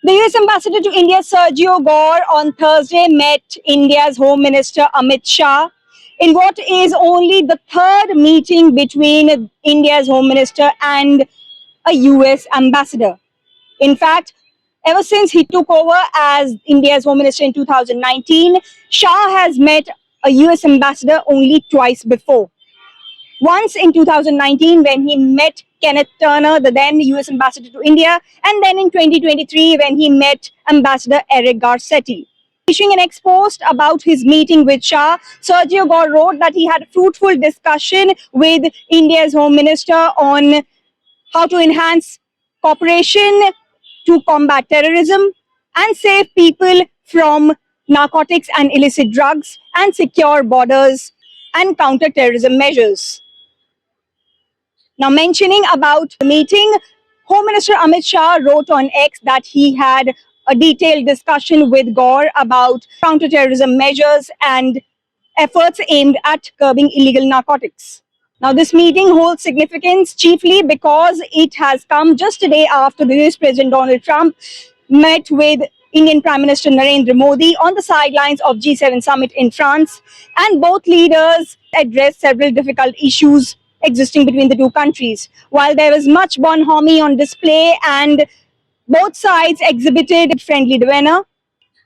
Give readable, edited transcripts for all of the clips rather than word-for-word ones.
The US Ambassador to India Sergio Gor on Thursday met India's Home Minister Amit Shah in what is only the third meeting between India's Home Minister and a US Ambassador. In fact, ever since he took over as India's Home Minister in 2019, Shah has met a US Ambassador only twice before. Once in 2019 when he met Kenneth Turner, the then US Ambassador to India, and then in 2023 when he met Ambassador Eric Garcetti. Issuing an ex post about his meeting with Shah, Sergio Gor wrote that he had a fruitful discussion with India's Home Minister on how to enhance cooperation to combat terrorism and save people from narcotics and illicit drugs and secure borders and counter-terrorism measures. Now, mentioning about the meeting, Home Minister Amit Shah wrote on X that he had a detailed discussion with Gor about counter-terrorism measures and efforts aimed at curbing illegal narcotics. Now, this meeting holds significance chiefly because it has come just a day after the US President Donald Trump met with Indian Prime Minister Narendra Modi on the sidelines of G7 summit in France, and both leaders addressed several difficult issues existing between the two countries. While there was much bonhomie on display and both sides exhibited friendly demeanor,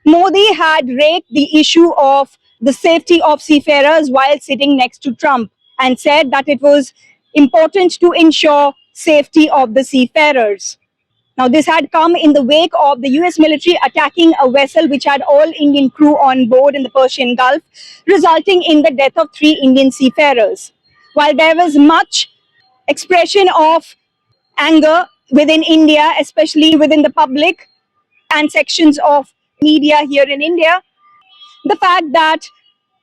Modi had raked the issue of the safety of seafarers while sitting next to Trump and said that it was important to ensure safety of the seafarers. Now, this had come in the wake of the US military attacking a vessel which had all Indian crew on board in the Persian Gulf, resulting in the death of 3 Indian seafarers. While there was much expression of anger within India, especially within the public and sections of media here in India, the fact that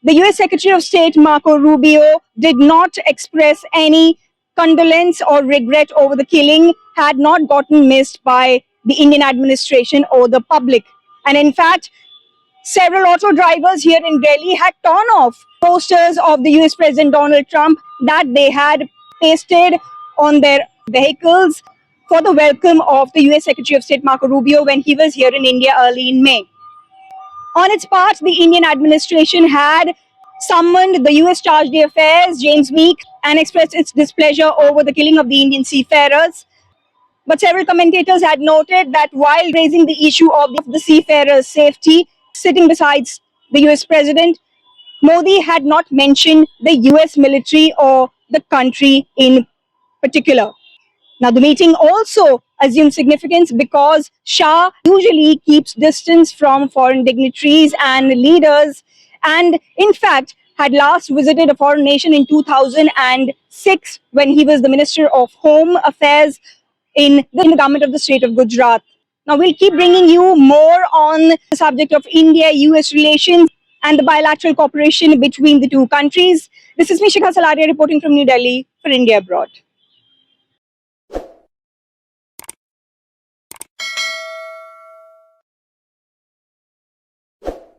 the US Secretary of State Marco Rubio did not express any condolence or regret over the killing had not gotten missed by the Indian administration or the public. And in fact, several auto drivers here in Delhi had torn off posters of the US President Donald Trump that they had pasted on their vehicles for the welcome of the US Secretary of State Marco Rubio when he was here in India early in May. On its part, the Indian administration had summoned the US Charge d'Affaires, James Meek, and expressed its displeasure over the killing of the Indian seafarers. But several commentators had noted that while raising the issue of the seafarers' safety, sitting beside the US president, Modi had not mentioned the US military or the country in particular. Now, the meeting also assumed significance because Shah usually keeps distance from foreign dignitaries and leaders, and in fact had last visited a foreign nation in 2006 when he was the Minister of Home Affairs in the government of the state of Gujarat. Now, we'll keep bringing you more on the subject of India-US relations and the bilateral cooperation between the two countries. This is me, Shikha Salaria, reporting from New Delhi for India Abroad.